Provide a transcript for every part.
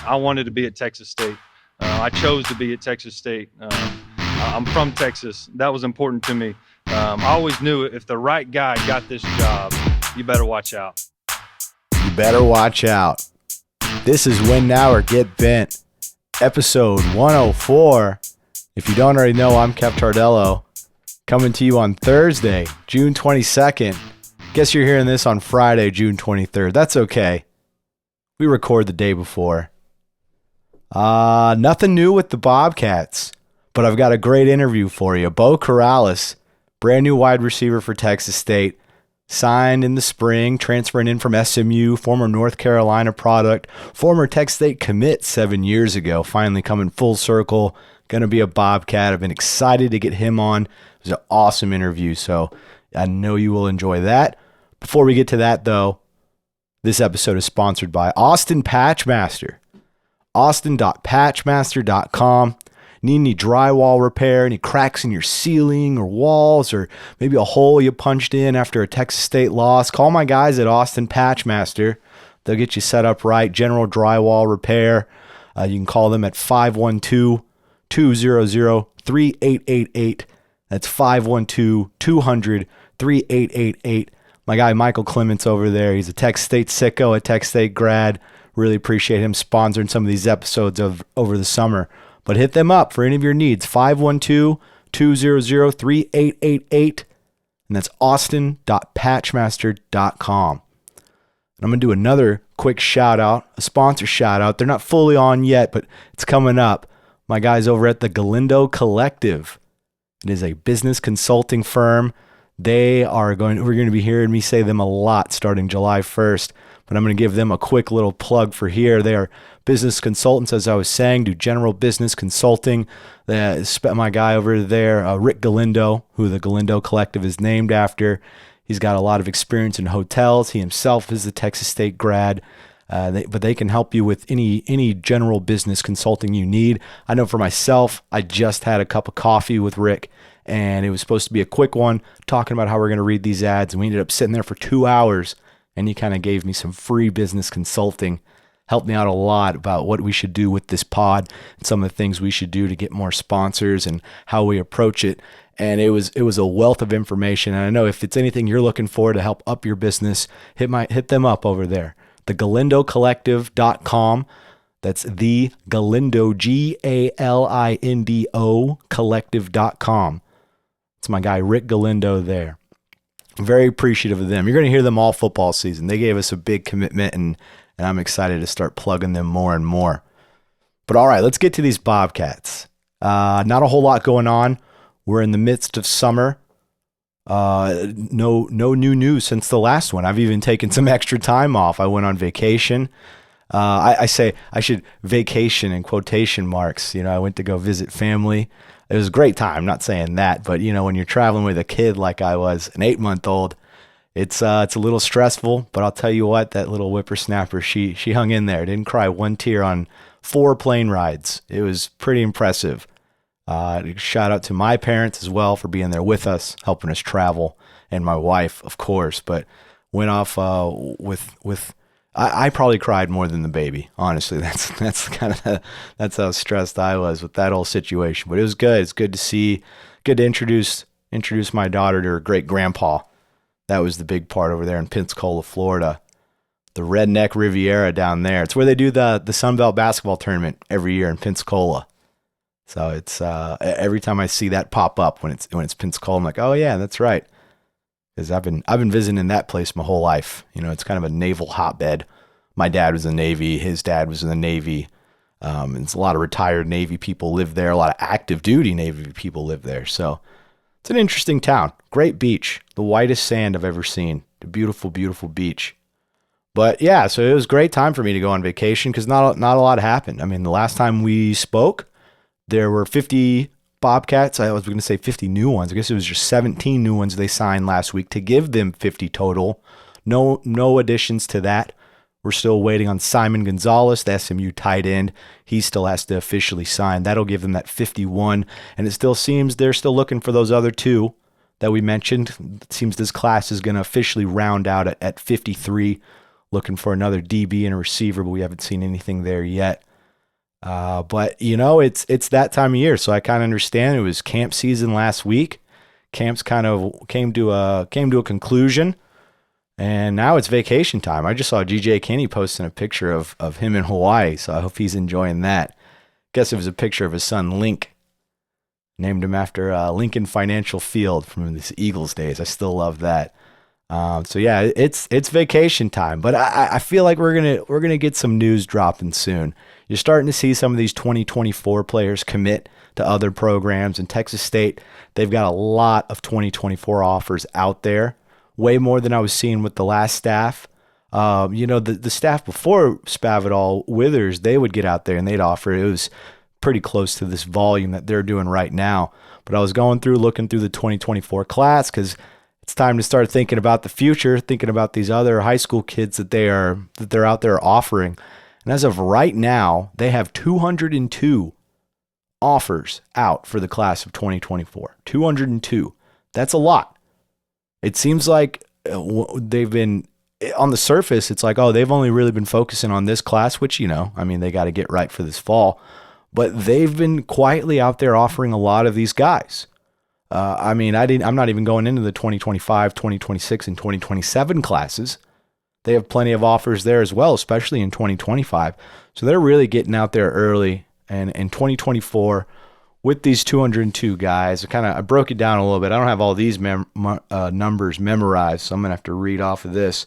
I wanted to be at Texas State. I chose to be at Texas State. I'm from Texas. That was important to me. I always knew if the right guy got this job, you better watch out. You better watch out. This is Win Now or Get Bent, episode 104. If you don't already know, I'm Kev Tardello, coming to you on Thursday, June 22nd. Guess you're hearing this on Friday, June 23rd. That's okay. We record the day before. Nothing new with the Bobcats, but I've got a great interview for you. Beau Corrales, brand new wide receiver for Texas State, signed in the spring, transferring in from SMU, former North Carolina product, former Texas State commit 7 years ago, finally coming full circle, going to be a Bobcat. I've been excited to get him on. It was an awesome interview, so I know you will enjoy that. Before we get to that, though, this episode is sponsored by Austin Patchmaster. Austin.patchmaster.com. Need any drywall repair, any cracks in your ceiling or walls, or maybe a hole you punched in after a Texas State loss? Call my guys at Austin Patchmaster. They'll get you set up right. General drywall repair. You can call them at 512-200-3888. That's 512-200-3888. My guy Michael Clements over there, he's a Texas State sicko, a Texas State grad. Really appreciate him sponsoring some of these episodes over the summer. But hit them up for any of your needs, 512-200-3888. And that's austin.patchmaster.com. And I'm going to do another quick shout out, a sponsor shout out. They're not fully on yet, but it's coming up. My guys over at the Galindo Collective. It is a business consulting firm. We're going to be hearing me say them a lot starting July 1st, but I'm going to give them a quick little plug for here. They are business consultants, as I was saying, do general business consulting. My guy over there, Rick Galindo, who the Galindo Collective is named after, he's got a lot of experience in hotels. He himself is a Texas State grad, but they can help you with any general business consulting you need. I know for myself, I just had a cup of coffee with Rick, and it was supposed to be a quick one, talking about how we're going to read these ads, and we ended up sitting there for 2 hours, and he kind of gave me some free business consulting, helped me out a lot about what we should do with this pod and some of the things we should do to get more sponsors and how we approach it. And it was a wealth of information. And I know if it's anything you're looking for to help up your business, hit them up over there. TheGalindoCollective.com. That's the Galindo, Galindo Collective.com. It's my guy Rick Galindo there. Very appreciative of them. You're going to hear them all football season. They gave us a big commitment, and I'm excited to start plugging them more and more. But all right, let's get to these Bobcats. Not a whole lot going on. We're in the midst of summer. No new news since the last one. I've even taken some extra time off. I went on vacation. I say I should vacation in quotation marks. I went to go visit family. It was a great time. I'm not saying that, but when you're traveling with a kid like I was, an 8-month-old, it's a little stressful. But I'll tell you what, that little whippersnapper, she hung in there. Didn't cry one tear on 4 plane rides. It was pretty impressive. Shout out to my parents as well for being there with us, helping us travel, and my wife, of course. But went off with. I probably cried more than the baby. Honestly, that's how stressed I was with that whole situation. But it was good. It's good to see. Good to introduce my daughter to her great grandpa. That was the big part over there in Pensacola, Florida. The Redneck Riviera down there. It's where they do the Sun Belt basketball tournament every year in Pensacola. So it's every time I see that pop up when it's Pensacola, I'm like, oh yeah, that's right. Because I've been visiting that place my whole life. It's kind of a naval hotbed. My dad was in the Navy. His dad was in the Navy. And it's a lot of retired Navy people live there. A lot of active duty Navy people live there. So it's an interesting town. Great beach. The whitest sand I've ever seen. A beautiful, beautiful beach. But yeah, so it was a great time for me to go on vacation because not a lot happened. I mean, the last time we spoke, there were 50 Bobcats. I was going to say 50 new ones. I guess it was just 17 new ones they signed last week to give them 50 total. No additions to that. We're still waiting on Simon Gonzalez, the SMU tight end. He still has to officially sign. That'll give them that 51. And it still seems they're still looking for those other 2 that we mentioned. It seems this class is going to officially round out at 53, looking for another DB and a receiver, but we haven't seen anything there yet. But it's that time of year, so I kind of understand. It was camp season last week. Camps kind of came to a conclusion, and now it's vacation time. I just saw GJ Kinney posting a picture of him in Hawaii, so I hope he's enjoying that. Guess it was a picture of his son Link. Named him after Lincoln Financial Field from his Eagles days. I still love that. So yeah, it's vacation time, but I feel like we're gonna get some news dropping soon. You're starting to see some of these 2024 players commit to other programs. In Texas State, they've got a lot of 2024 offers out there, way more than I was seeing with the last staff. The staff before Spavital Withers, they would get out there and they'd offer. It was pretty close to this volume that they're doing right now. But I was looking through the 2024 class because it's time to start thinking about the future, thinking about these other high school kids that they're out there offering. And as of right now, they have 202 offers out for the class of 2024. 202. That's a lot. It seems like they've been on the surface. It's like, oh, they've only really been focusing on this class, which, they got to get right for this fall. But they've been quietly out there offering a lot of these guys. I'm not even going into the 2025, 2026, and 2027 classes. They have plenty of offers there as well, especially in 2025. So they're really getting out there early. And in 2024, with these 202 guys, I broke it down a little bit. I don't have all these numbers memorized, so I'm going to have to read off of this.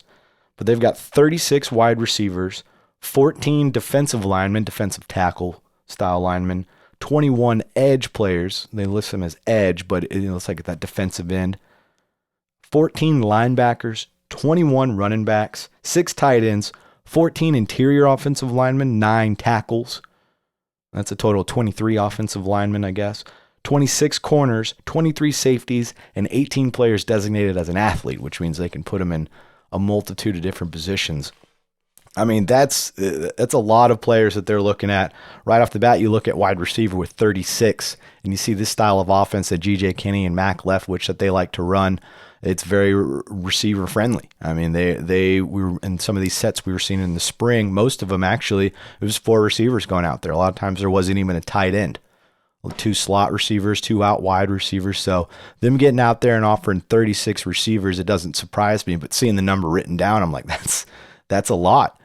But they've got 36 wide receivers, 14 defensive linemen, defensive tackle style linemen, 21 edge players. They list them as edge, but it's like at that defensive end. 14 linebackers, 21 running backs, 6 tight ends, 14 interior offensive linemen, 9 tackles. That's a total of 23 offensive linemen, I guess. 26 corners, 23 safeties, and 18 players designated as an athlete, which means they can put them in a multitude of different positions. I mean, that's a lot of players that they're looking at. Right off the bat, you look at wide receiver with 36, and you see this style of offense that GJ Kinney and Mac Leftwich that they like to run. It's very receiver friendly. I mean, they were in some of these sets we were seeing in the spring. Most of them actually, it was 4 receivers going out there. A lot of times there wasn't even a tight end. 2 slot receivers, 2 out wide receivers. So them getting out there and offering 36 receivers, it doesn't surprise me. But seeing the number written down, I'm like, that's a lot.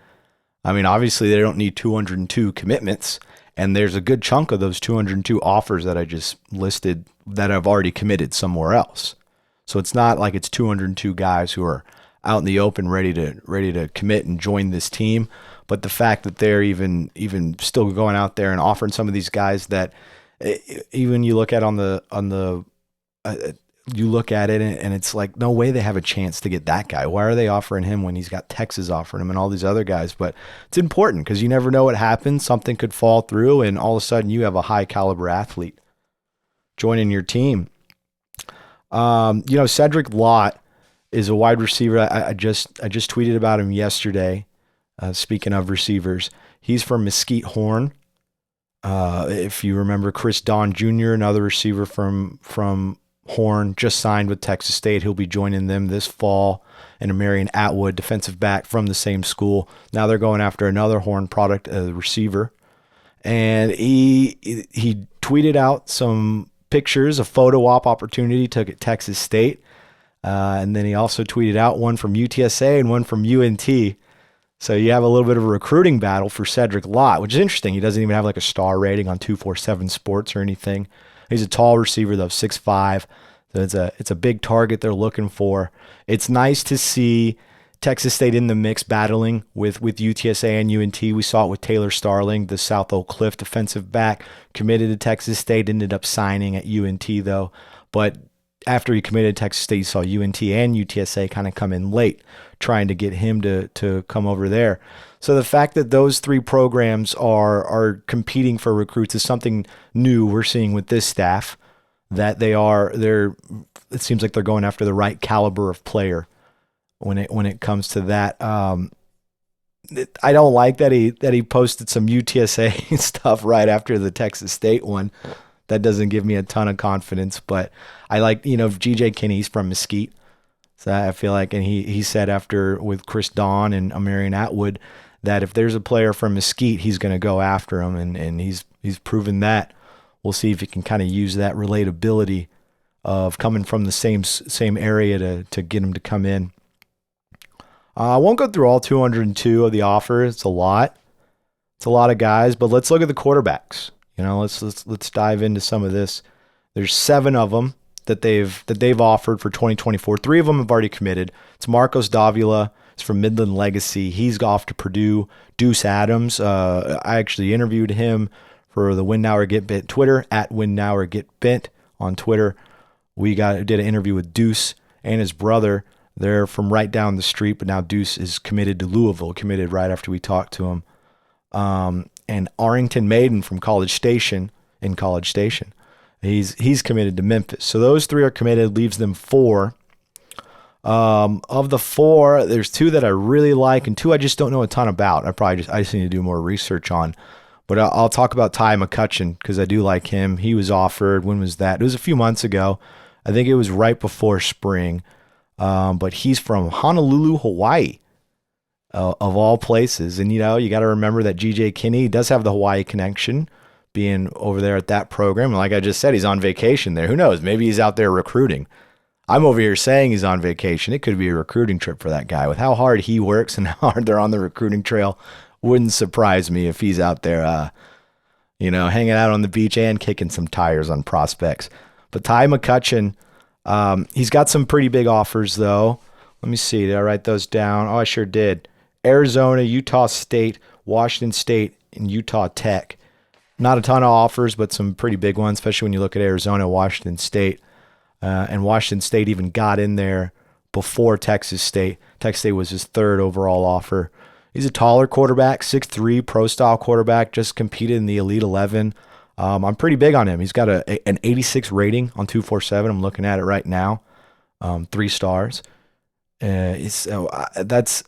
I mean, obviously they don't need 202 commitments, and there's a good chunk of those 202 offers that I just listed that have already committed somewhere else. So it's not like it's 202 guys who are out in the open ready to commit and join this team. But the fact that they're even still going out there and offering some of these guys that even you look at you look at it and it's like, no way they have a chance to get that guy. Why are they offering him when he's got Texas offering him and all these other guys? But it's important because you never know what happens. Something could fall through and all of a sudden you have a high caliber athlete joining your team. Cedric Lott is a wide receiver. I just tweeted about him yesterday. Speaking of receivers, he's from Mesquite Horn. If you remember, Chris Don Jr., another receiver from Horn, just signed with Texas State. He'll be joining them this fall. And Marion Atwood, defensive back from the same school. Now they're going after another Horn product, receiver. And he tweeted out some pictures, a photo op opportunity he took at Texas State. And then he also tweeted out one from UTSA and one from UNT. So you have a little bit of a recruiting battle for Cedric Lott, which is interesting. He doesn't even have like a star rating on 247 Sports or anything. He's a tall receiver though, 6'5". So it's a big target they're looking for. It's nice to see Texas State in the mix battling with UTSA and UNT. We saw it with Taylor Starling, the South Oak Cliff defensive back, committed to Texas State, ended up signing at UNT though. But after he committed to Texas State, you saw UNT and UTSA kind of come in late, trying to get him to come over there. So the fact that those 3 programs are competing for recruits is something new we're seeing with this staff, that it seems like they're going after the right caliber of player when it comes to that. I don't like that he posted some UTSA stuff right after the Texas State one. That doesn't give me a ton of confidence, but I like, GJ Kinney's from Mesquite. So I feel like, and he said after with Chris Don and Marion Atwood, that if there's a player from Mesquite, he's going to go after him, and he's proven that. We'll see if he can kind of use that relatability of coming from the same area to get him to come in. I won't go through all 202 of the offers. It's a lot. It's a lot of guys, but let's look at the quarterbacks. Let's dive into some of this. There's 7 of them that they've offered for 2024. 3 of them have already committed. It's Marcos Davila. He's from Midland Legacy. He's off to Purdue. Deuce Adams. I actually interviewed him for the Win Now or Get Bent Twitter, at Win Now or Get Bent on Twitter. We did an interview with Deuce and his brother. They're from right down the street, but now Deuce is committed to Louisville, committed right after we talked to him. And Arrington Maiden from College Station, he's committed to Memphis. So those 3 are committed, leaves them 4. Of the 4, there's 2 that I really like and 2 I just don't know a ton about. I just need to do more research on. But I'll talk about Ty McCutcheon because I do like him. He was offered, when was that? It was a few months ago. I think it was right before spring. But he's from Honolulu, Hawaii, of all places. And, you got to remember that G.J. Kinney does have the Hawaii connection, being over there at that program. And like I just said, he's on vacation there. Who knows? Maybe he's out there recruiting. I'm over here saying he's on vacation. It could be a recruiting trip for that guy. With how hard he works and how hard they're on the recruiting trail, wouldn't surprise me if he's out there, hanging out on the beach and kicking some tires on prospects. But Ty McCutcheon, he's got some pretty big offers, though. Let me see. Did I write those down? Oh, I sure did. Arizona, Utah State, Washington State, and Utah Tech. Not a ton of offers, but some pretty big ones, especially when you look at Arizona, Washington State. And Washington State even got in there before Texas State. Texas State was his 3rd overall offer. He's a taller quarterback, 6'3", pro-style quarterback, just competed in the Elite 11. I'm pretty big on him. He's got an 86 rating on 247. I'm looking at it right now. 3 stars. That's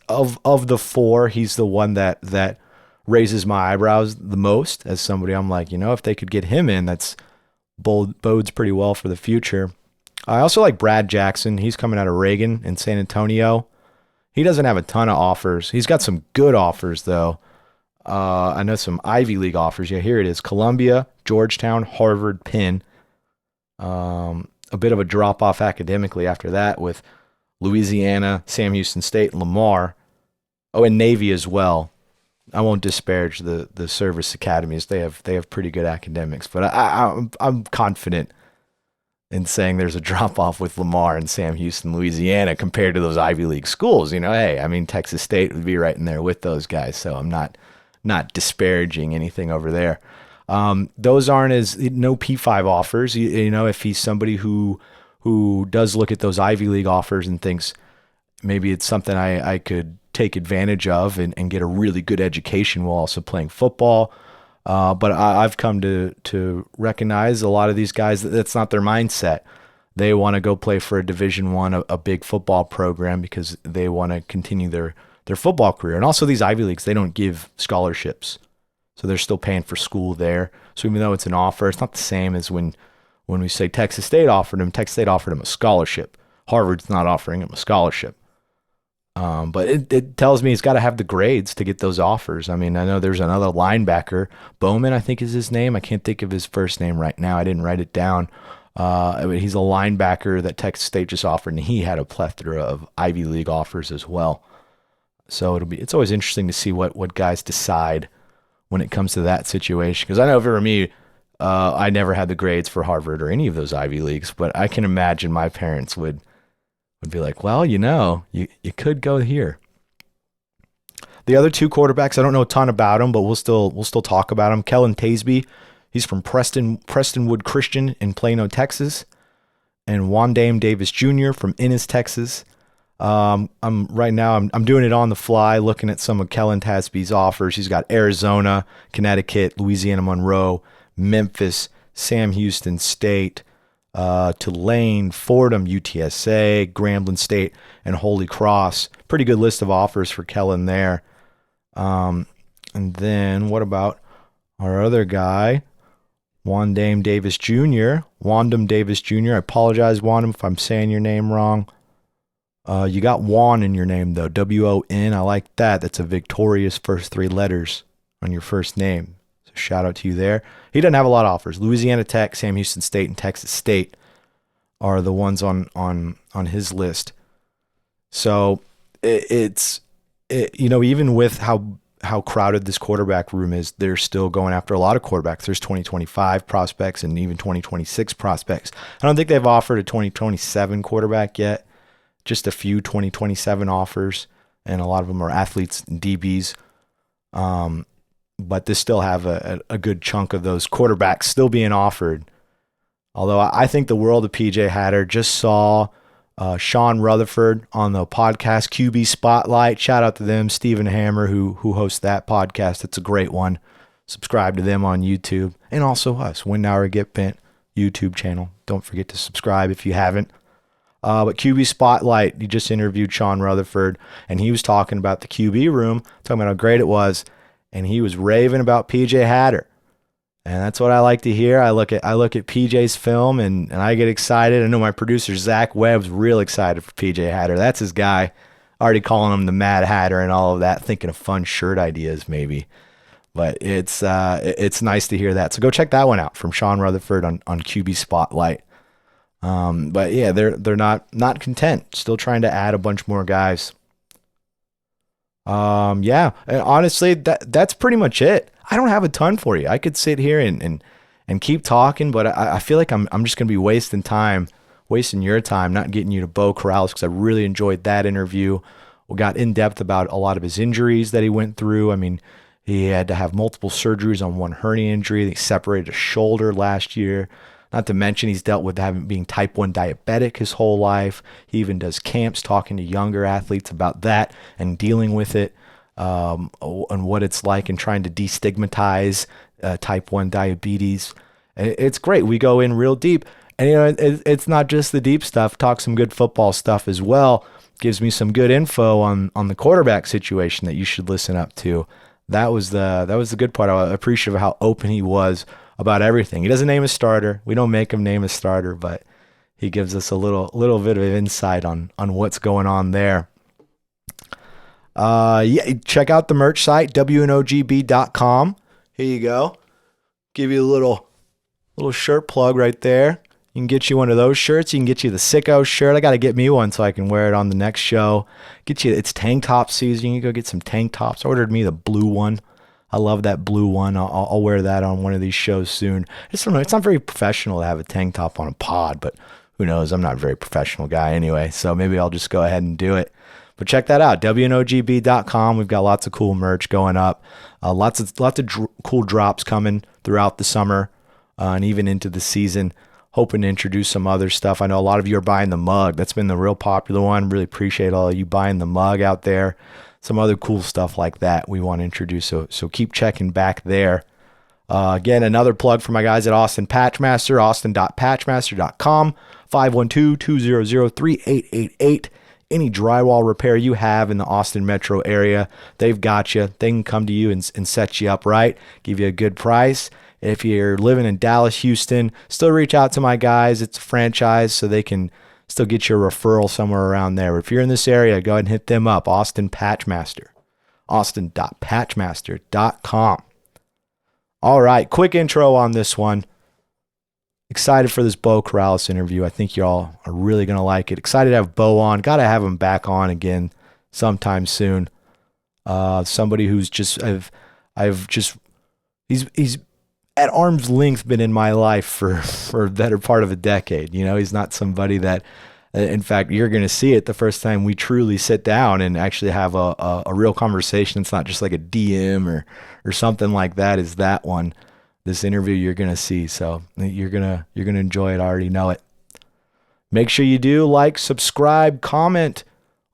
of the 4, he's the one that raises my eyebrows the most as somebody. I'm like, if they could get him in, that's bodes pretty well for the future. I also like Brad Jackson. He's coming out of Reagan in San Antonio. He doesn't have a ton of offers. He's got some good offers, though. I know some Ivy League offers. Yeah, here it is. Columbia, Georgetown, Harvard, Penn. A bit of a drop-off academically after that with Louisiana, Sam Houston State, Lamar. Oh, and Navy as well. I won't disparage the service academies. They have pretty good academics, but I'm confident in saying there's a drop-off with Lamar and Sam Houston, Louisiana, compared to those Ivy League schools. Texas State would be right in there with those guys, so I'm not disparaging anything over there. Those aren't no P5 offers. If he's somebody who does look at those Ivy League offers and thinks maybe it's something I could take advantage of and get a really good education while also playing football. But I've come to recognize a lot of these guys, that's not their mindset. They want to go play for a Division I, a big football program, because they want to continue their football career. And also these Ivy Leagues, they don't give scholarships. So they're still paying for school there. So even though it's an offer, it's not the same as when we say Texas State offered him a scholarship. Harvard's not offering him a scholarship. But it tells me he's got to have the grades to get those offers. I know there's another linebacker, Bowman, I think is his name. I can't think of his first name right now. I didn't write it down. He's a linebacker that Texas State just offered, and he had a plethora of Ivy League offers as well. So it's always interesting to see what guys decide when it comes to that situation. Because I know for me, I never had the grades for Harvard or any of those Ivy Leagues, but I can imagine my parents would be like, well, you could go here. The other 2 quarterbacks, I don't know a ton about them, but we'll still talk about them. Kellen Tasby, he's from Prestonwood Christian in Plano, Texas, and Wandame Davis Jr. from Ennis, Texas. I'm doing it on the fly, looking at some of Kellen Tasby's offers. He's got Arizona, Connecticut, Louisiana Monroe, Memphis, Sam Houston State, Tulane, Fordham, UTSA, Grambling State, and Holy Cross. Pretty good list of offers for Kellen there. And then what about our other guy, Wandame Davis Jr.? Wandam Davis Jr. I apologize, Wandam, if I'm saying your name wrong. You got Juan in your name, though. W-O-N. I like that. That's a victorious first 3 letters on your first name. So shout out to you there. He doesn't have a lot of offers. Louisiana Tech, Sam Houston State, and Texas State are the ones on his list. So even with how crowded this quarterback room is, they're still going after a lot of quarterbacks. There's 2025 prospects and even 2026 prospects. I don't think they've offered a 2027 quarterback yet. Just a few 2027 offers, and a lot of them are athletes and DBs. But they still have a good chunk of those quarterbacks still being offered. Although I think the world of PJ Hatter. Just saw Sean Rutherford on the podcast QB Spotlight. Shout out to them, Stephen Hammer, who hosts that podcast. It's a great one. Subscribe to them on YouTube, and also us, Win Now or Get Bent YouTube channel. Don't forget to subscribe if you haven't. But QB Spotlight, he just interviewed Sean Rutherford, and he was talking about the QB room, talking about how great it was, and he was raving about PJ Hatter. And that's what I like to hear. I look at PJ's film and I get excited. I know my producer Zach Webb's real excited for PJ Hatter. That's his guy. Already calling him the Mad Hatter and all of that, thinking of fun shirt ideas maybe. But it's nice to hear that. So go check that one out from Sean Rutherford on QB Spotlight. But yeah, they're not content. Still trying to add a bunch more guys. Yeah, and honestly, that's pretty much it. I don't have a ton for you. I could sit here and keep talking, but I feel like I'm just gonna be wasting your time, not getting you to Beau Corrales, because I really enjoyed that interview. We got in depth about a lot of his injuries that he went through. I mean, he had to have multiple surgeries on one hernia injury. He separated a shoulder last year. Not to mention he's dealt with being type 1 diabetic his whole life. He even does camps talking to younger athletes about that and dealing with it, and what it's like, and trying to destigmatize type 1 diabetes. It's great. We go in real deep. And it's not just the deep stuff. Talk some good football stuff as well. Gives me some good info on the quarterback situation that you should listen up to. That was the good part. I appreciate how open he was about everything. He doesn't name a starter. We don't make him name a starter, but he gives us a little bit of insight on what's going on there. Yeah, check out the merch site, WNOGB.com. Here you go. Give you a little shirt plug right there. You can get you one of those shirts. You can get you the Sicko shirt. I got to get me one so I can wear it on the next show. It's tank top season. You can go get some tank tops. I ordered me the blue one. I love that blue one. I'll wear that on one of these shows soon. It's not very professional to have a tank top on a pod, but who knows? I'm not a very professional guy anyway, so maybe I'll just go ahead and do it. But check that out, WNOGB.com. We've got lots of cool merch going up. Lots of cool drops coming throughout the summer and even into the season. Hoping to introduce some other stuff. I know a lot of you are buying the mug. That's been the real popular one. Really appreciate all of you buying the mug out there. Some other cool stuff like that we want to introduce. So keep checking back there. Again, another plug for my guys at Austin Patchmaster, austin.patchmaster.com, 512-200-3888. Any drywall repair you have in the Austin metro area, they've got you. They can come to you and set you up right, give you a good price. If you're living in Dallas, Houston, still reach out to my guys. It's a franchise, so they can still get you a referral somewhere around there. If you're in this area, go ahead and hit them up, Austin Patchmaster, austin.patchmaster.com. All right, quick intro on this one. Excited for this Beau Corrales interview. I think y'all are really going to like it. Excited to have Beau on. Got to have him back on again sometime soon. Somebody who's just, he's at arm's length been in my life for a better part of a decade. You know, he's not somebody that, in fact, you're going to see it the first time we truly sit down and actually have a real conversation. It's not just like a DM or something like that. Is that one? This interview you're going to see. So you're going to enjoy it. I already know it. Make sure you do like, subscribe, comment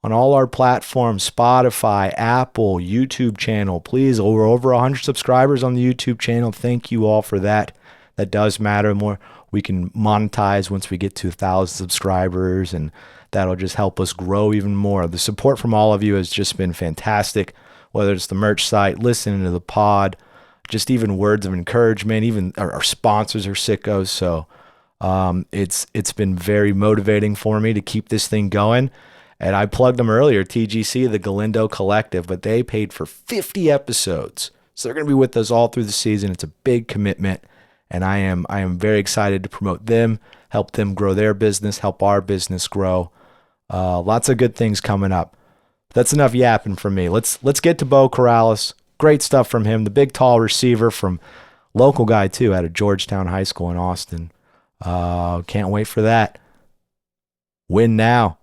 on all our platforms, Spotify, Apple, YouTube channel. Please, we're over 100 subscribers on the YouTube channel. Thank you all for that. That does matter. More we can monetize once we get to 1,000 subscribers, and that'll just help us grow even more. The support from all of you has just been fantastic, whether it's the merch site, listening to the pod, just even words of encouragement. Even our sponsors are sickos, so it's been very motivating for me to keep this thing going. And I plugged them earlier, TGC, the Galindo Collective, but they paid for 50 episodes. So they're going to be with us all through the season. It's a big commitment, and I am very excited to promote them, help them grow their business, help our business grow. Lots of good things coming up. That's enough yapping from me. Let's get to Beau Corrales. Great stuff from him. The big tall receiver from local guy too, out of Georgetown High School in Austin. Can't wait for that. Win now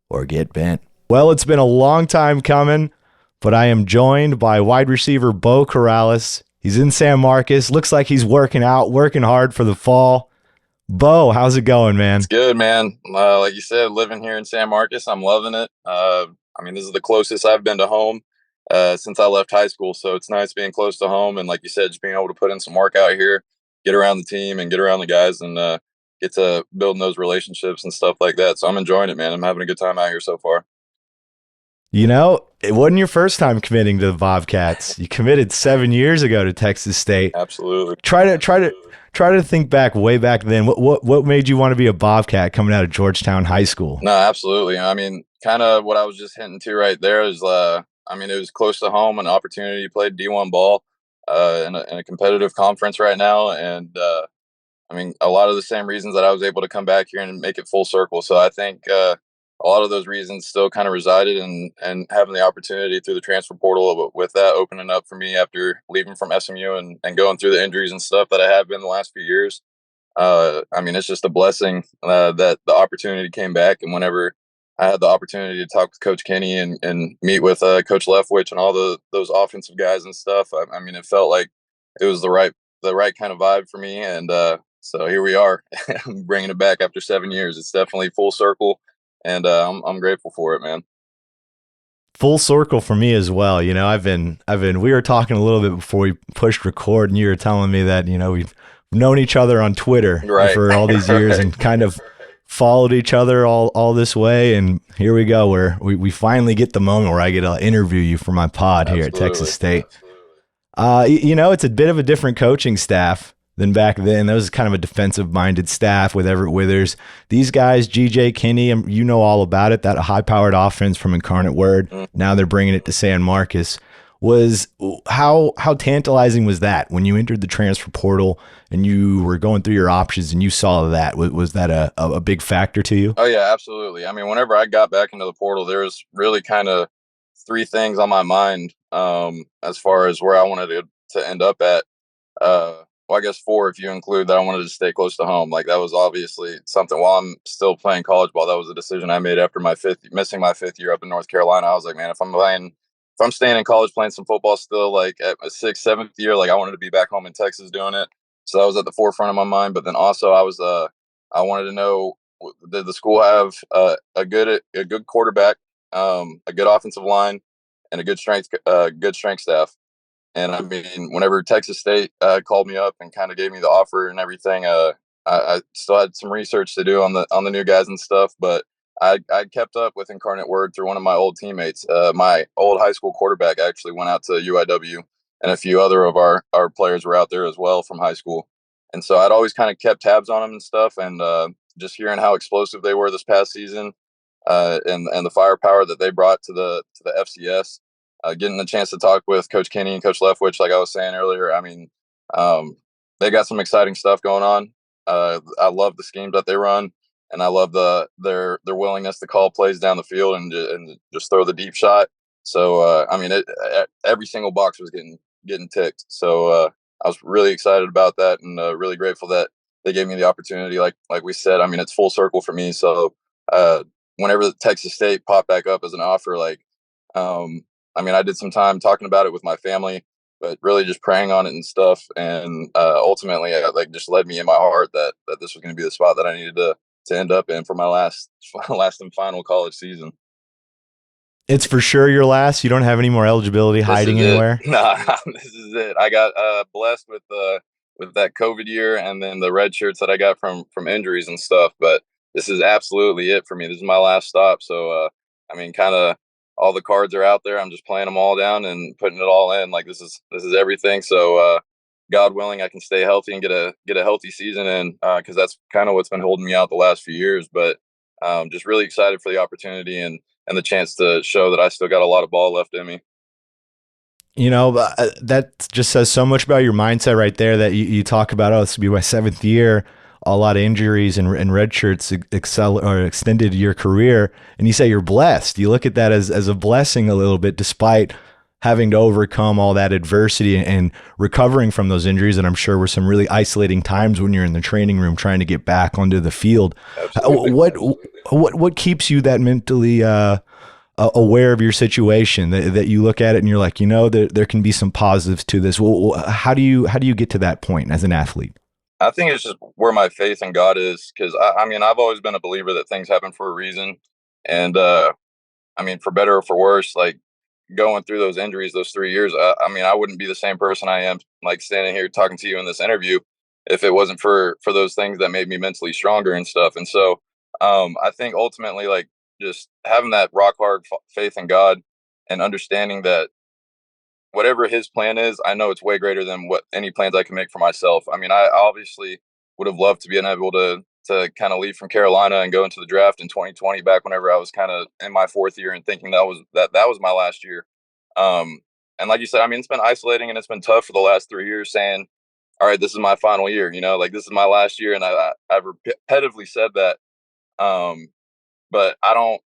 or get bent. Well, it's been a long time coming, but I am joined by wide receiver Beau Corrales. He's in San Marcos. Looks like he's working out, working hard for the fall. Beau, how's it going, man? It's good, man. Like you said, living here in San Marcos, I'm loving it. I mean, this is the closest I've been to home since I left high school, so it's nice being close to home. And like you said, just being able to put in some work out here, get around the team and get around the guys, and get to building those relationships and stuff like that. So I'm enjoying it, man. I'm having a good time out here so far. You know, it wasn't your first time committing to the Bobcats. You committed 7 years ago to Texas State. Absolutely. Try to think back way back then. What made you want to be a Bobcat coming out of Georgetown High School? No, absolutely. I mean, kind of what I was just hinting to right there is, I mean, it was close to home, an opportunity to play D1 ball in a competitive conference right now, and I mean, a lot of the same reasons that I was able to come back here and make it full circle. So I think a lot of those reasons still kind of resided in and having the opportunity through the transfer portal, but with that opening up for me after leaving from SMU and going through the injuries and stuff that I have been the last few years. I mean, it's just a blessing that the opportunity came back. And whenever I had the opportunity to talk with Coach Kenny and meet with Coach Leftwich and all those offensive guys and stuff, I mean, it felt like it was the right kind of vibe for me. And so here we are, bringing it back after 7 years. It's definitely full circle, and I'm grateful for it, man. Full circle for me as well. You know, we were talking a little bit before we pushed record, and you were telling me that, you know, we've known each other on Twitter Right. for all these years Right. and kind of followed each other all this way. And here we go, where we finally get the moment where I get to interview you for my pod here at Texas State. You know, it's a bit of a different coaching staff than back then. That was kind of a defensive-minded staff with Everett Withers. These guys, GJ Kinney, you know all about it, that high-powered offense from Incarnate Word. Now they're bringing it to San Marcos. How tantalizing was that when you entered the transfer portal and you were going through your options and you saw that? Was that a big factor to you? Oh, yeah, absolutely. I mean, whenever I got back into the portal, there was really kind of three things on my mind as far as where I wanted to end up at. Well, I guess four if you include that I wanted to stay close to home. Like, that was obviously something while I'm still playing college ball. That was a decision I made after missing my fifth year up in North Carolina. I was like, man, if I'm staying in college playing some football still, like at my sixth, seventh year, like I wanted to be back home in Texas doing it. So that was at the forefront of my mind. But then also I wanted to know, did the school have a good quarterback, a good offensive line, and a good strength staff. And I mean, whenever Texas State called me up and kind of gave me the offer and everything, I still had some research to do on the new guys and stuff. But I kept up with Incarnate Word through one of my old teammates. My old high school quarterback actually went out to UIW, and a few other of our players were out there as well from high school. And so I'd always kind of kept tabs on them and stuff. And just hearing how explosive they were this past season, and the firepower that they brought to the FCS. Getting the chance to talk with Coach Kenny and Coach Leftwich, like I was saying earlier, I mean, they got some exciting stuff going on. I love the schemes that they run, and I love their willingness to call plays down the field and just throw the deep shot. So I mean, every single box was getting ticked. So I was really excited about that, and really grateful that they gave me the opportunity. Like we said, I mean, it's full circle for me. So whenever the Texas State popped back up as an offer, like. I mean, I did some time talking about it with my family, but really just praying on it and stuff. And ultimately, like just led me in my heart that this was going to be the spot that I needed to end up in for my last and final college season. It's for sure your last. You don't have any more eligibility hiding anywhere. Nah, this is it. I got blessed with that COVID year and then the red shirts that I got from injuries and stuff. But this is absolutely it for me. This is my last stop. So I mean, kind of. All the cards are out there. I'm just playing them all down and putting it all in. Like this is everything. So God willing, I can stay healthy and get a healthy season in, because that's kind of what's been holding me out the last few years. But just really excited for the opportunity and the chance to show that I still got a lot of ball left in me. You know, that just says so much about your mindset right there that you talk about, oh, this will be my 7th year, a lot of injuries and red shirts extended your career. And you say you're blessed. You look at that as a blessing a little bit, despite having to overcome all that adversity and recovering from those injuries. And I'm sure were some really isolating times when you're in the training room trying to get back onto the field. Absolutely. What keeps you that mentally, aware of your situation, that you look at it and you're like, there can be some positives to this. Well, how do you get to that point as an athlete? I think it's just where my faith in God is, because I mean, I've always been a believer that things happen for a reason, and I mean, for better or for worse, like going through those injuries, those 3 years, I mean, I wouldn't be the same person I am, like standing here talking to you in this interview, if it wasn't for those things that made me mentally stronger and stuff. And so, I think ultimately, like just having that rock hard faith in God and understanding that whatever his plan is, I know it's way greater than what any plans I can make for myself. I mean, I obviously would have loved to be able to kind of leave from Carolina and go into the draft in 2020, back whenever I was kind of in my 4th year and thinking that was my last year. Um, and like you said, I mean, it's been isolating and it's been tough for the last 3 years, saying, "All right, this is my final year." Like this is my last year, and I've repetitively said that. Um, but I don't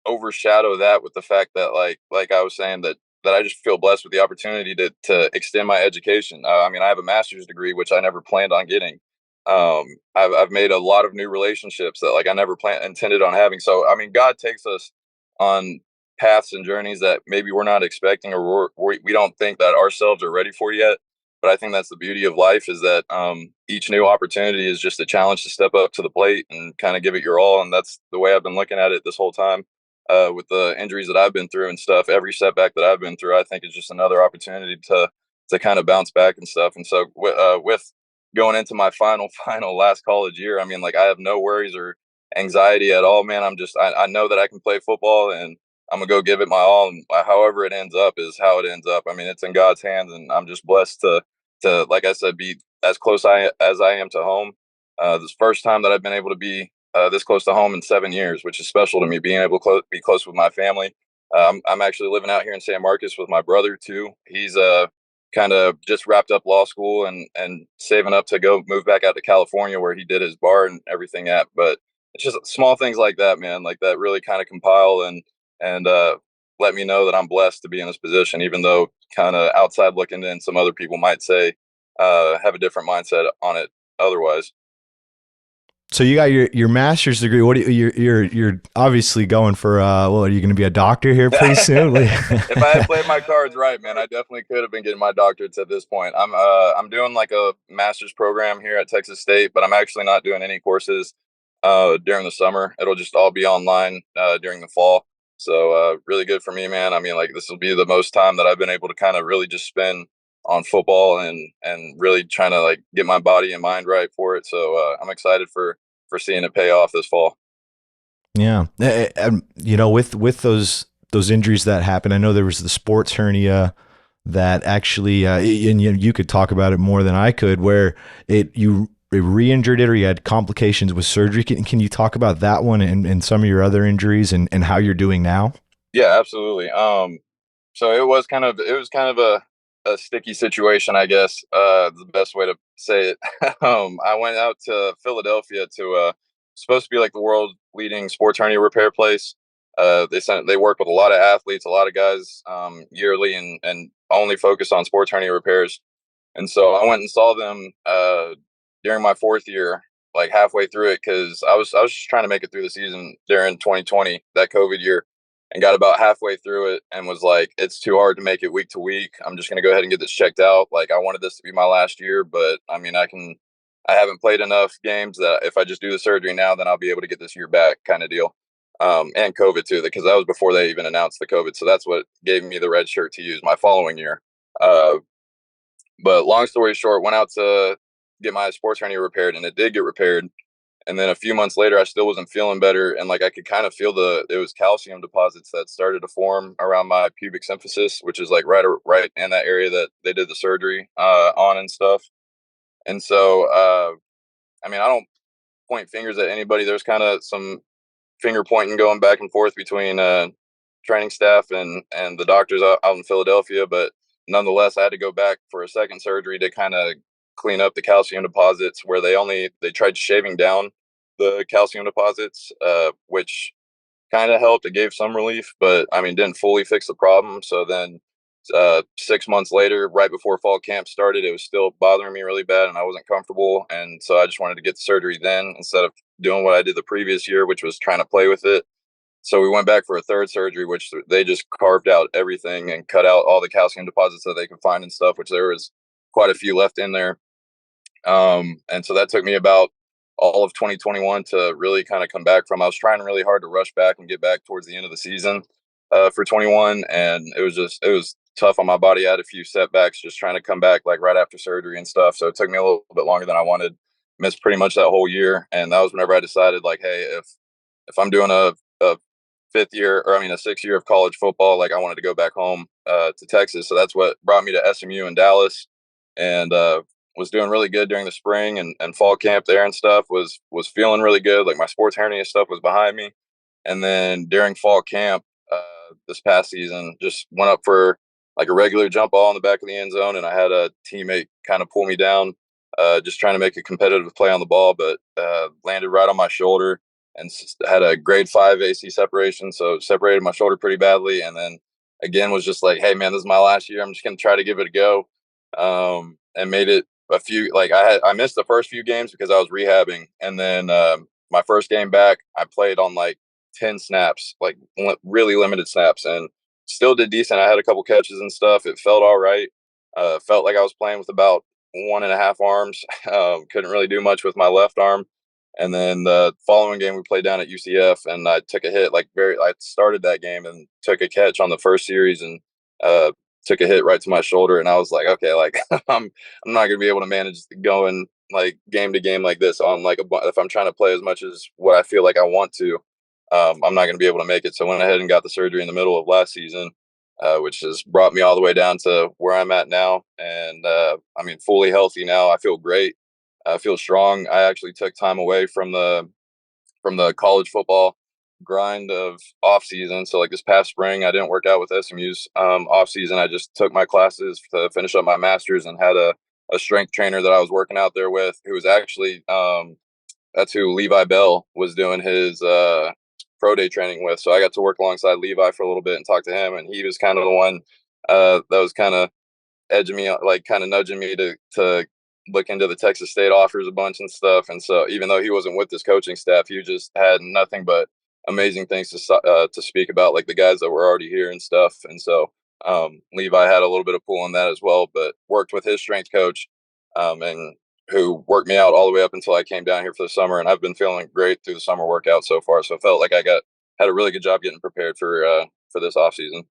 overshadow that with the fact that like I was saying, that I just feel blessed with the opportunity to extend my education. I mean, I have a master's degree, which I never planned on getting. I've made a lot of new relationships that like I never intended on having. So I mean, God takes us on paths and journeys that maybe we're not expecting, or we don't think that ourselves are ready for yet. But I think that's the beauty of life, is that each new opportunity is just a challenge to step up to the plate and kind of give it your all. And that's the way I've been looking at it this whole time. With the injuries that I've been through and stuff, every setback that I've been through, I think is just another opportunity to kind of bounce back and stuff. And so with going into my final last college year, I mean, like I have no worries or anxiety at all, man. I know that I can play football, and I'm gonna go give it my all. And however it ends up is how it ends up. I mean, it's in God's hands, and I'm just blessed to like I said, be as close as I am to home. This first time that I've been able to be this close to home in 7 years, which is special to me, being able to be close with my family. I'm actually living out here in San Marcos with my brother too. He's kind of just wrapped up law school and saving up to go move back out to California, where he did his bar and everything at. But it's just small things like that, man, like that really kind of compile and let me know that I'm blessed to be in this position, even though kind of outside looking in, some other people might say have a different mindset on it otherwise. So you got your master's degree. What do you're obviously going for? Well, are you going to be a doctor here pretty soon? If I had played my cards right, man, I definitely could have been getting my doctorates at this point. I'm doing like a master's program here at Texas State, but I'm actually not doing any courses during the summer. It'll just all be online during the fall. So really good for me, man. I mean, like this will be the most time that I've been able to kind of really just spend on football and really trying to like get my body and mind right for it. So I'm excited for seeing it pay off this fall. Yeah. With those injuries that happened, I know there was the sports hernia that actually, and you could talk about it more than I could, where you re-injured it, or you had complications with surgery. Can you talk about that one and some of your other injuries and how you're doing now? Yeah, absolutely. So it was kind of a sticky situation, I guess. The best way to say it. I went out to Philadelphia to supposed to be like the world leading sports hernia repair place. They work with a lot of athletes, a lot of guys yearly, and only focus on sports hernia repairs. And so I went and saw them during my 4th year, like halfway through it, because I was just trying to make it through the season during 2020, that COVID year, and got about halfway through it and was like, it's too hard to make it week to week. I'm just gonna go ahead and get this checked out. Like I wanted this to be my last year, but I mean, I haven't played enough games that if I just do the surgery now, then I'll be able to get this year back, kind of deal. And COVID too, because that was before they even announced the COVID. So that's what gave me the red shirt to use my following year. Uh, but long story short, went out to get my sports hernia repaired, and it did get repaired. And then a few months later, I still wasn't feeling better, and like I could kind of feel it was calcium deposits that started to form around my pubic symphysis, which is like right in that area that they did the surgery on and stuff. And so, I mean, I don't point fingers at anybody. There's kind of some finger pointing going back and forth between training staff and the doctors out in Philadelphia, but nonetheless, I had to go back for a second surgery to kind of clean up the calcium deposits where they tried shaving down the calcium deposits, which kind of helped. It gave some relief, but I mean, didn't fully fix the problem. So then 6 months later, right before fall camp started, it was still bothering me really bad and I wasn't comfortable. And so I just wanted to get the surgery then instead of doing what I did the previous year, which was trying to play with it. So we went back for a third surgery, which they just carved out everything and cut out all the calcium deposits that they could find and stuff, which there was quite a few left in there. And so that took me about all of 2021 to really kind of come back from. I was trying really hard to rush back and get back towards the end of the season for 21, and it was tough on my body. I had a few setbacks just trying to come back like right after surgery and stuff. So it took me a little bit longer than I wanted. Missed pretty much that whole year, and that was whenever I decided like, hey, if I'm doing a fifth year or I mean a 6 year of college football, like I wanted to go back home to Texas. So that's what brought me to SMU in Dallas, and was doing really good during the spring and fall camp there and stuff. Was feeling really good. Like my sports hernia stuff was behind me, and then during fall camp this past season, just went up for like a regular jump ball in the back of the end zone, and I had a teammate kind of pull me down, just trying to make a competitive play on the ball, but landed right on my shoulder and had a grade 5 AC separation, so separated my shoulder pretty badly. And then again was just like, hey man, this is my last year. I'm just gonna try to give it a go, and made it a few. Like I missed the first few games because I was rehabbing, and then my first game back, I played on like 10 snaps, like really limited snaps, and still did decent. I had a couple catches and stuff. It felt all right. Felt like I was playing with about one and a half arms. Couldn't really do much with my left arm. And then the following game we played down at UCF, and I took a hit. I started that game and took a catch on the first series, and took a hit right to my shoulder. And I was like, okay, like I'm not gonna be able to manage going like game to game like this on like if I'm trying to play as much as what I feel like I want to. I'm not going to be able to make it. So I went ahead and got the surgery in the middle of last season, which has brought me all the way down to where I'm at now. And I mean, fully healthy now. I feel great. I feel strong. I actually took time away from the college football grind of off season. So like this past spring, I didn't work out with SMU's off season. I just took my classes to finish up my master's and had a strength trainer that I was working out there with, who was actually that's who Levi Bell was doing his pro day training with. So I got to work alongside Levi for a little bit and talk to him, and he was kind of the one that was kind of edging me, like kind of nudging me to look into the Texas State offers a bunch and stuff. And so even though he wasn't with this coaching staff, he just had nothing but amazing things to speak about, like the guys that were already here and stuff. And so Levi had a little bit of pull on that as well, but worked with his strength coach, and who worked me out all the way up until I came down here for the summer. And I've been feeling great through the summer workout so far. So I felt like had a really good job getting prepared for this off season.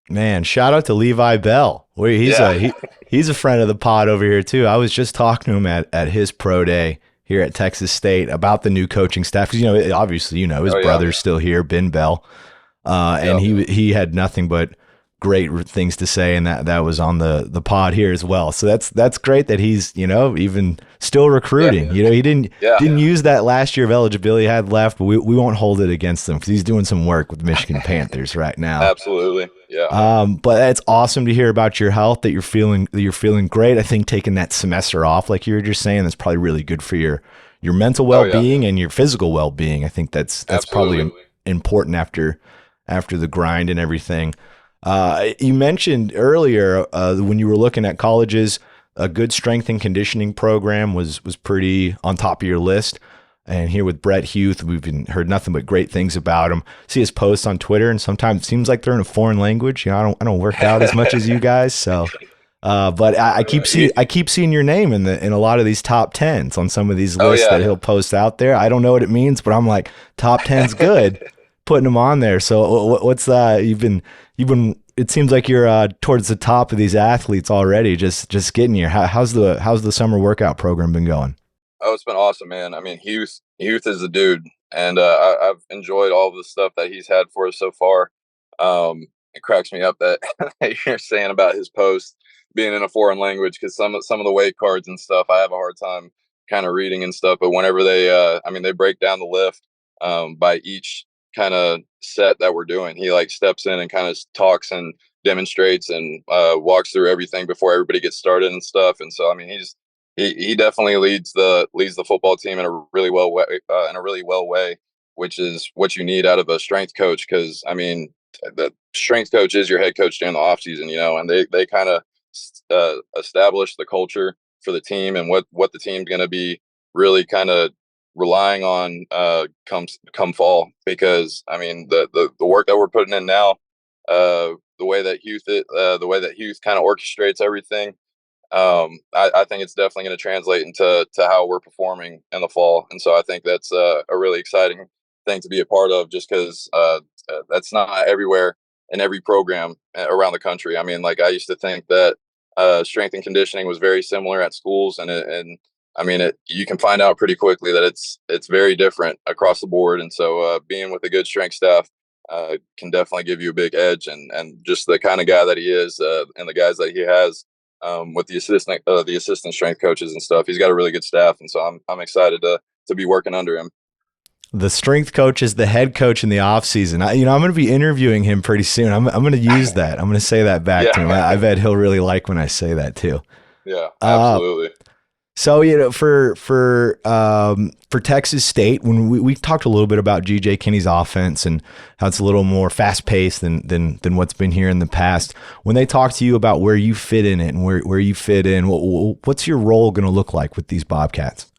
Man, shout out to Levi Bell. He's a friend of the pod over here too. I was just talking to him at his pro day here at Texas State about the new coaching staff, because obviously his brother's still here, Ben Bell, and he had nothing but great things to say, and that was on the pod here as well. So that's great that he's even still recruiting. He didn't use that last year of eligibility he had left, but we won't hold it against him because he's doing some work with Michigan Panthers right now. Absolutely, yeah. But it's awesome to hear about your health, that you're feeling great. I think taking that semester off, like you were just saying, that's probably really good for your mental well-being and your physical well-being. I think that's probably important after the grind and everything. You mentioned earlier when you were looking at colleges, a good strength and conditioning program was pretty on top of your list. And here with Brett Huth, heard nothing but great things about him. See his posts on Twitter, and sometimes it seems like they're in a foreign language. I don't work out as much as you guys, so. But I keep seeing your name in a lot of these top 10s on some of these lists that he'll post out there. I don't know what it means, but I'm like, top 10's good. Putting them on there. So what's you've been it seems like you're towards the top of these athletes already, just getting here. How's the summer workout program been going? Oh, it's been awesome, man. I mean, Huth is the dude, and I've enjoyed all the stuff that he's had for us so far. It cracks me up that you're saying about his post being in a foreign language, because some of the weight cards and stuff I have a hard time kind of reading and stuff. But whenever they break down the lift, by each kind of set that we're doing. He like steps in and kind of talks and demonstrates and walks through everything before everybody gets started and stuff. And so I mean he definitely leads the football team in a really well way, which is what you need out of a strength coach. Because I mean, the strength coach is your head coach during the off season, and they kind of establish the culture for the team and what the team's going to be really kind of relying on come fall. Because I mean the work that we're putting in now, the way that Huth kind of orchestrates everything, I think it's definitely going to translate into how we're performing in the fall. And so I think that's a really exciting thing to be a part of, just because that's not everywhere in every program around the country. I mean, like I used to think that strength and conditioning was very similar at schools, and I mean, you can find out pretty quickly that it's very different across the board. And so being with a good strength staff can definitely give you a big edge, and just the kind of guy that he is, and the guys that he has with the assistant strength coaches and stuff. He's got a really good staff, and so I'm excited to be working under him. The strength coach is the head coach in the offseason. I'm going to be interviewing him pretty soon. I'm going to use that. I'm going to say that back to him. I bet he'll really like when I say that too. Yeah, absolutely. So, for Texas State, when we talked a little bit about GJ Kinney's offense and how it's a little more fast paced than what's been here in the past. When they talk to you about where you fit in it and where you fit in, what's your role going to look like with these Bobcats?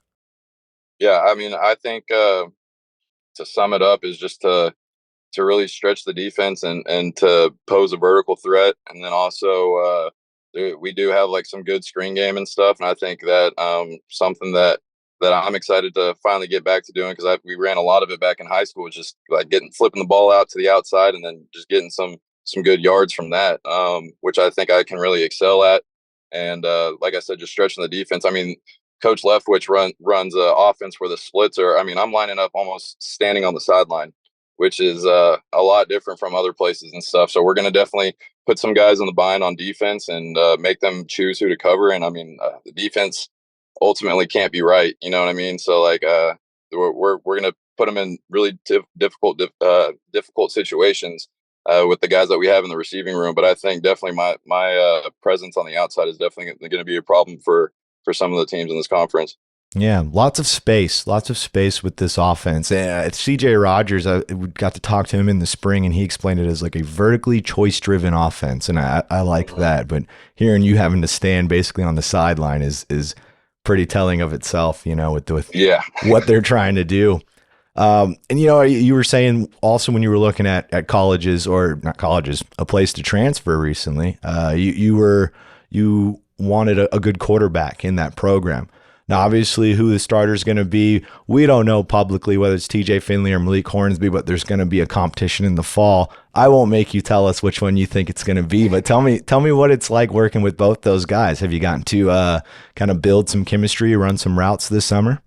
Yeah, I mean, I think to sum it up is just to really stretch the defense and to pose a vertical threat, and then also we do have like some good screen game and stuff, and I think that something that I'm excited to finally get back to doing, because we ran a lot of it back in high school, just like flipping the ball out to the outside and then just getting some good yards from that, which I think I can really excel at. And like I said, just stretching the defense. I mean, Coach Leftwich runs an offense where the splits are. I mean, I'm lining up almost standing on the sideline, which is a lot different from other places and stuff. So we're going to definitely put some guys in the bind on defense and make them choose who to cover. And I mean, the defense ultimately can't be right. You know what I mean? So like, we're going to put them in really difficult situations with the guys that we have in the receiving room. But I think definitely my presence on the outside is definitely going to be a problem for some of the teams in this conference. Yeah, lots of space with this offense. It's CJ Rogers. We got to talk to him in the spring, and he explained it as like a vertically choice-driven offense, and I like that. But hearing you having to stand basically on the sideline is pretty telling of itself, with yeah. what they're trying to do. And you were saying also when you were looking at colleges, or not colleges, a place to transfer recently, you wanted a good quarterback in that program. Now, obviously, who the starter is going to be, we don't know publicly whether it's TJ Finley or Malik Hornsby, but there's going to be a competition in the fall. I won't make you tell us which one you think it's going to be, but tell me what it's like working with both those guys. Have you gotten to kind of build some chemistry, run some routes this summer?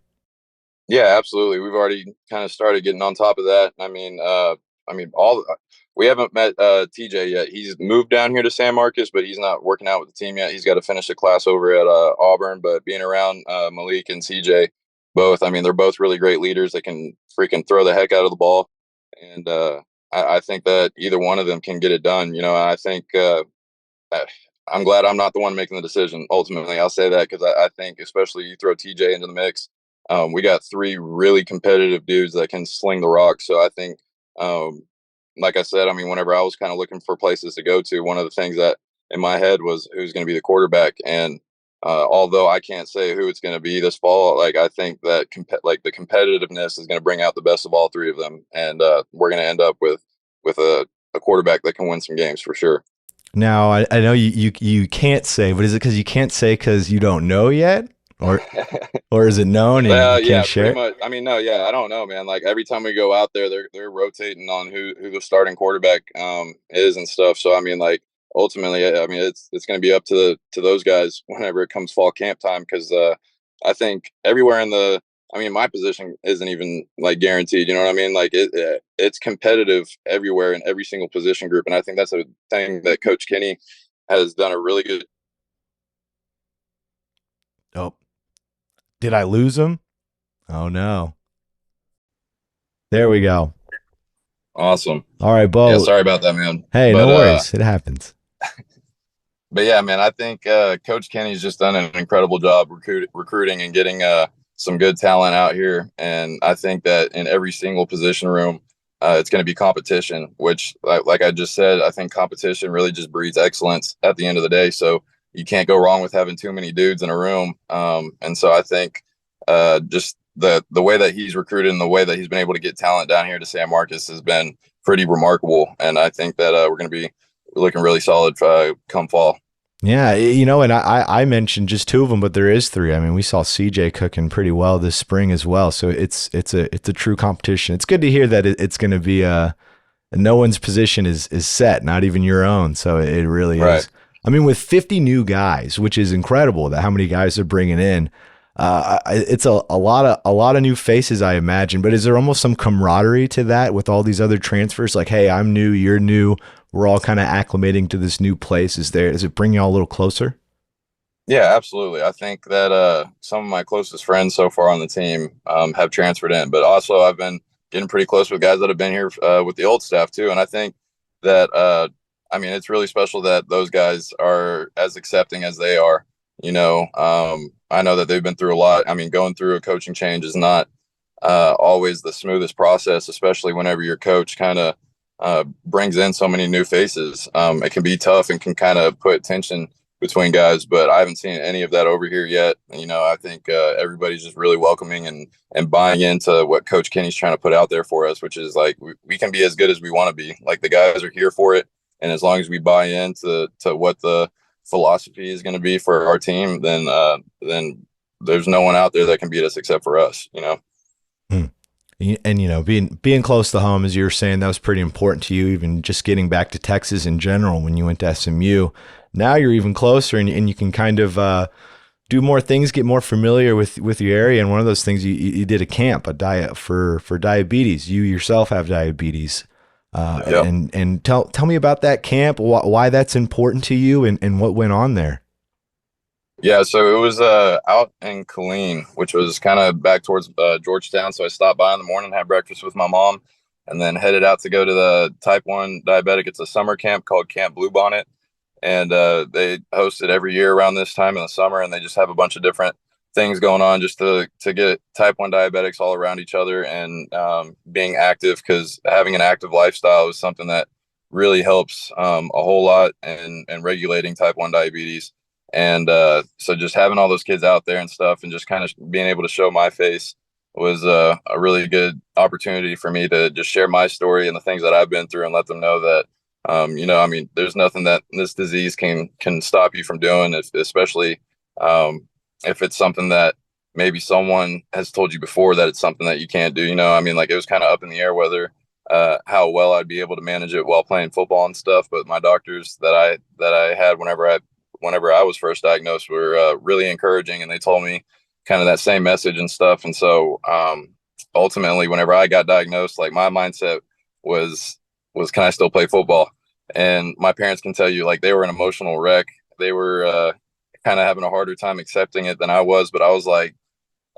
Yeah, absolutely. We've already kind of started getting on top of that. I mean, we haven't met TJ yet. He's moved down here to San Marcos, but he's not working out with the team yet. He's got to finish a class over at Auburn. But being around Malik and CJ, both, I mean, they're both really great leaders that can freaking throw the heck out of the ball. And I think that either one of them can get it done. I think I'm glad I'm not the one making the decision. Ultimately, I'll say that, because I think, especially you throw TJ into the mix, we got three really competitive dudes that can sling the rock. So I think, like I said, I mean, whenever I was kind of looking for places to go to, one of the things that in my head was who's going to be the quarterback. And although I can't say who it's going to be this fall, like I think that the competitiveness is going to bring out the best of all three of them, and we're going to end up with a quarterback that can win some games for sure. Now, I know you can't say, but is it because you can't say because you don't know yet? Or is it known and you can't share? Pretty much. I mean, no, yeah, I don't know, man. Like every time we go out there, they're rotating on who the starting quarterback is and stuff. So I mean, like ultimately, I mean, it's going to be up to those guys whenever it comes fall camp time, because I think everywhere I mean, my position isn't even like guaranteed. You know what I mean? Like it's competitive everywhere in every single position group, and I think that's a thing that Coach Kinney has done a really good. Oh, did I lose him? Oh no. There we go. Awesome. All right, Yeah, Beau. sorry about that, man. Hey, But no worries. It happens. but yeah, man, I think Coach Kenny's just done an incredible job recruiting and getting some good talent out here. And I think that in every single position room, it's going to be competition. Which, like I just said, I think competition really just breeds excellence at the end of the day. So you can't go wrong with having too many dudes in a room. And so I think just the way that he's recruited and the way that he's been able to get talent down here to San Marcos has been pretty remarkable. And I think that we're going to be looking really solid come fall. Yeah, and I mentioned just two of them, but there is three. I mean, we saw CJ cooking pretty well this spring as well. So it's a true competition. It's good to hear that it's going to be no one's position is set, not even your own. So it really Right. is. I mean, with 50 new guys, which is incredible that how many guys they're bringing in. It's a lot of new faces, I imagine. But is there almost some camaraderie to that with all these other transfers? Like, hey, I'm new, you're new. We're all kind of acclimating to this new place. Is it bringing y'all a little closer? Yeah, absolutely. I think that some of my closest friends so far on the team have transferred in, but also I've been getting pretty close with guys that have been here with the old staff too. And I think that I mean it's really special that those guys are as accepting as they are. I know that they've been through a lot. I mean, going through a coaching change is not always the smoothest process, especially whenever your coach kind of brings in so many new faces. It can be tough and can kind of put tension between guys, but I haven't seen any of that over here yet. I think everybody's just really welcoming and buying into what Coach Kenny's trying to put out there for us, which is like we can be as good as we want to be. Like the guys are here for it, and as long as we buy into what the philosophy is going to be for our team, then there's no one out there that can beat us except for us. Hmm. And being close to home, as you were saying, that was pretty important to you. Even just getting back to Texas in general when you went to SMU. Now you're even closer, and you can kind of do more things, get more familiar with your area. And one of those things you did a camp, a diet for diabetes. You yourself have diabetes, Yep. and tell me about that camp, why that's important to you, and what went on there. Yeah, so it was out in Killeen, which was kind of back towards Georgetown. So I stopped by in the morning, had breakfast with my mom, and then headed out to go to the Type 1 diabetic. It's a summer camp called Camp Bluebonnet, and they host it every year around this time in the summer, and they just have a bunch of different things going on just to get Type 1 diabetics all around each other and being active, because having an active lifestyle is something that really helps a whole lot in regulating Type 1 diabetes. And so just having all those kids out there and stuff and just kind of being able to show my face was a really good opportunity for me to just share my story and the things that I've been through and let them know that, I mean, there's nothing that this disease can stop you from doing, especially if it's something that maybe someone has told you before that it's something that you can't do. I mean, like it was kind of up in the air whether how well I'd be able to manage it while playing football and stuff. But my doctors that I had whenever I was first diagnosed were really encouraging, and they told me kind of that same message and stuff. And so ultimately, whenever I got diagnosed, like my mindset was can I still play football? And my parents can tell you, like they were an emotional wreck. They were kind of having a harder time accepting it than I was. But I was like,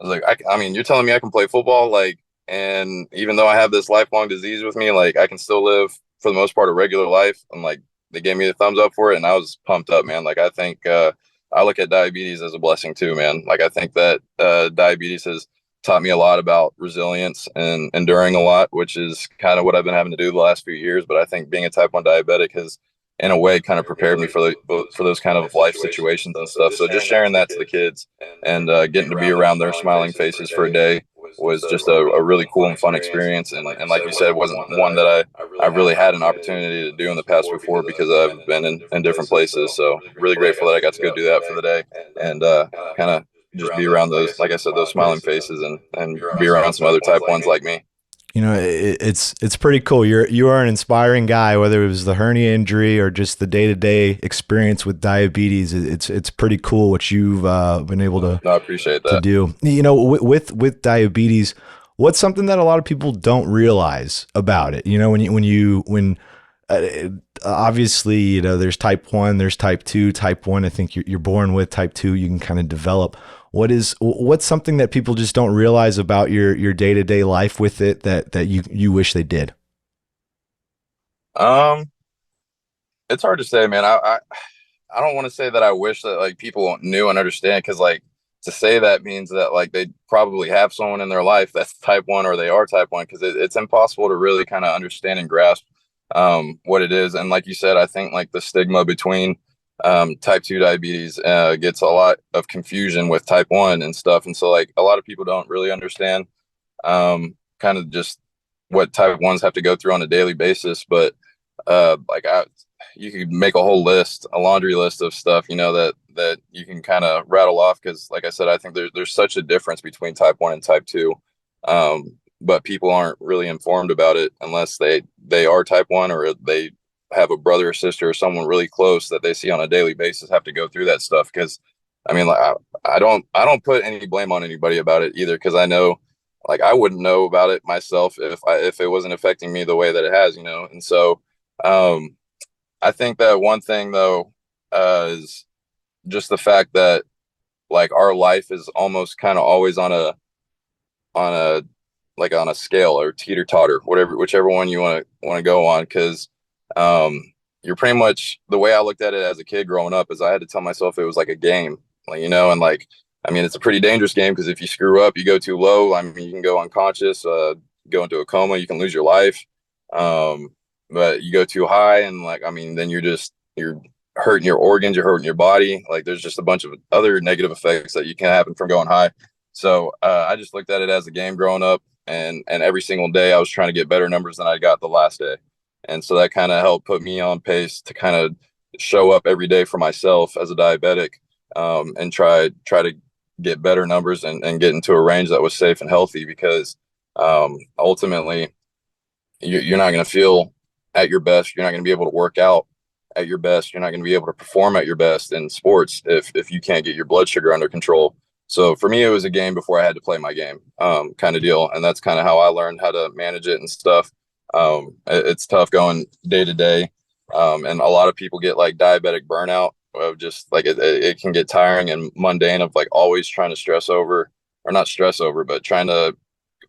I mean, you're telling me I can play football, like, and even though I have this lifelong disease with me, like I can still live for the most part a regular life. I'm like, they gave me the thumbs up for it, and I was pumped up, man. Like I think I look at diabetes as a blessing too, man. Like I think that diabetes has taught me a lot about resilience and enduring a lot, which is kind of what I've been having to do the last few years. But I think being a type 1 diabetic has, in a way, kind of prepared me for those kind of life situations and stuff. So just sharing that to the kids and getting to be around their smiling faces for a day was just a really cool and fun experience. And like you said, it wasn't one that I really had an opportunity to do in the past before because I've been in different places. So really grateful that I got to go do that for the day and kind of just be around those, like I said, those smiling faces and be around some other type ones like me. It's pretty cool. You are an inspiring guy, whether it was the hernia injury or just the day-to-day experience with diabetes. It's pretty cool what you've been able to No, I appreciate to that. do. With diabetes, what's something that a lot of people don't realize about it? When Obviously, there's type 1, there's type 2. Type 1, I think you're born with. Type 2, you can kind of develop. What's something that people just don't realize about your day-to-day life with it that you wish they did? Um, it's hard to say, man. I don't want to say that I wish that like people knew and understand, because like to say that means that like they probably have someone in their life that's type 1 or they are type 1, because it's impossible to really kind of understand and grasp what it is. And like you said, I think like the stigma between type 2 diabetes gets a lot of confusion with type 1 and stuff. And so like a lot of people don't really understand kind of just what type 1s have to go through on a daily basis. But like you could make a whole list, a laundry list of stuff, that you can kind of rattle off. Because, like I said, I think there's such a difference between type 1 and type 2. But people aren't really informed about it unless they are type 1, or they have a brother or sister or someone really close that they see on a daily basis have to go through that stuff. Because, I mean, like I don't put any blame on anybody about it either, because I know, like, I wouldn't know about it myself if it wasn't affecting me the way that it has. And so, um, I think that one thing though is just the fact that like our life is almost kind of always on a like on a scale or teeter totter, whichever one you want to go on. Because um, you're pretty much, the way I looked at it as a kid growing up is I had to tell myself it was like a game, and like, I mean, it's a pretty dangerous game, because if you screw up, you go too low. I mean, you can go unconscious, go into a coma, you can lose your life. Um, but you go too high, and like, I mean, then you're hurting your organs, you're hurting your body. Like, there's just a bunch of other negative effects that you can happen from going high. So I just looked at it as a game growing up, and every single day I was trying to get better numbers than I got the last day. And so that kind of helped put me on pace to kind of show up every day for myself as a diabetic, and try to get better numbers, and get into a range that was safe and healthy. Because ultimately, you're not going to feel at your best. You're not going to be able to work out at your best. You're not going to be able to perform at your best in sports if you can't get your blood sugar under control. So for me, it was a game before I had to play my game, kind of deal. And that's kind of how I learned how to manage it and stuff. It's tough going day to day. And a lot of people get like diabetic burnout of just like it can get tiring and mundane of like always trying to stress over, or not stress over, but trying to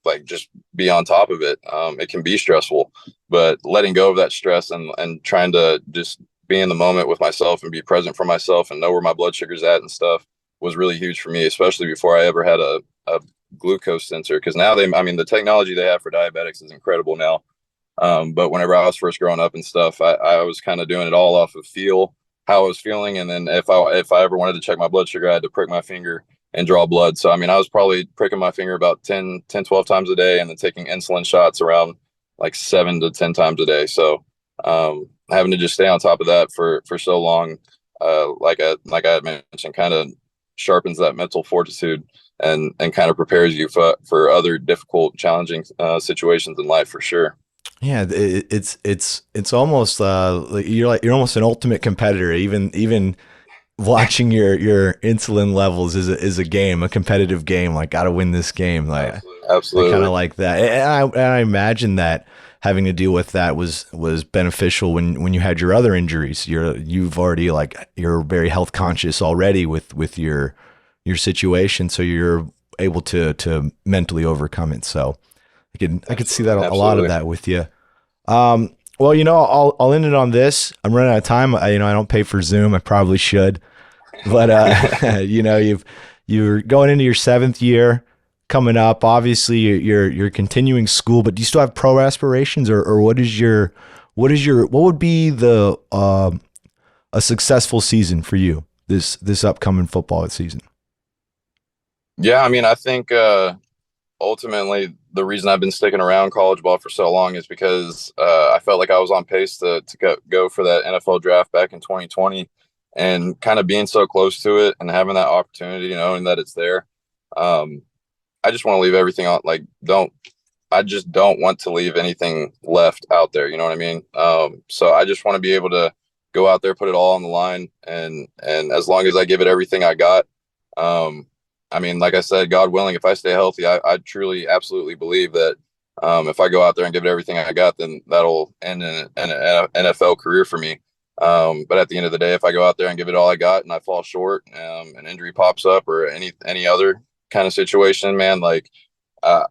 like just be on top of it. It can be stressful, but letting go of that stress, and trying to just be in the moment with myself and be present for myself and know where my blood sugar's at and stuff was really huge for me, especially before I ever had a glucose sensor. Because now I mean, the technology they have for diabetics is incredible now. But whenever I was first growing up and stuff, I was kind of doing it all off of how I was feeling. And then if I ever wanted to check my blood sugar, I had to prick my finger and draw blood. So, I mean, I was probably pricking my finger about 12 times a day, and then taking insulin shots around like 7 to 10 times a day. So, having to just stay on top of that for so long, like I had mentioned, kind of sharpens that mental fortitude, and kind of prepares you for other difficult, challenging situations in life, for sure. Yeah, it's almost like you're almost an ultimate competitor. Even watching your insulin levels is a game, a competitive game. Like, gotta win this game. Like, I kind Absolutely. of like that, and I imagine that having to deal with that was beneficial when you had your other injuries. You've already, like, you're very health conscious already with your situation, so you're able to mentally overcome it. So I could see that a lot of Absolutely. that with you. Well, I'll end it on this. I'm running out of time. I don't pay for Zoom. I probably should, but you're going into your 7th year coming up. Obviously, you're continuing school, but do you still have pro aspirations, or what would be the a successful season for you this upcoming football season? Yeah, I mean, I think ultimately the reason I've been sticking around college ball for so long is because I felt like I was on pace to go for that NFL draft back in 2020, and kind of being so close to it and having that opportunity, knowing that it's there. Um, I just want to leave everything on. Like, I just don't want to leave anything left out there. You know what I mean? So I just want to be able to go out there, put it all on the line, and as long as I give it everything I got, um, I mean, like I said, God willing, if I stay healthy, I truly, absolutely believe that If I go out there and give it everything I got, then that'll end in an NFL career for me. But at the end of the day, if I go out there and give it all I got and I fall short, an injury pops up or any other kind of situation, man, like uh,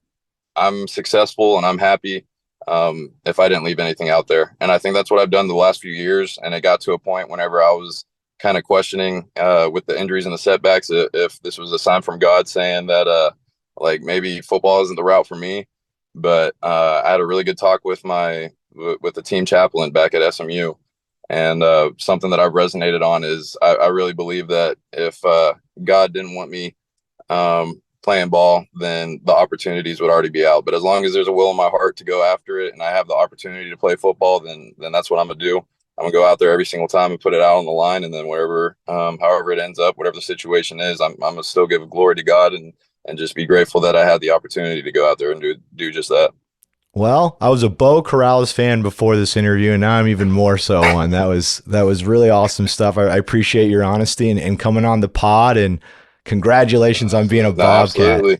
I'm successful and I'm happy if I didn't leave anything out there. And I think that's what I've done the last few years. And it got to a point whenever I was kind of questioning with the injuries and the setbacks if this was a sign from God saying that like maybe football isn't the route for me. But I had a really good talk with with the team chaplain back at SMU. And something that I've resonated on is I really believe that if God didn't want me playing ball, then the opportunities would already be out. But as long as there's a will in my heart to go after it and I have the opportunity to play football, then that's what I'm gonna do. I'm gonna go out there every single time and put it out on the line, and then wherever, however it ends up, whatever the situation is, I'm gonna still give glory to God and just be grateful that I had the opportunity to go out there and do just that. Well, I was a Beau Corrales fan before this interview, and now I'm even more so one. That was really awesome stuff. I appreciate your honesty and coming on the pod, and congratulations on being a Bobcat. Absolutely.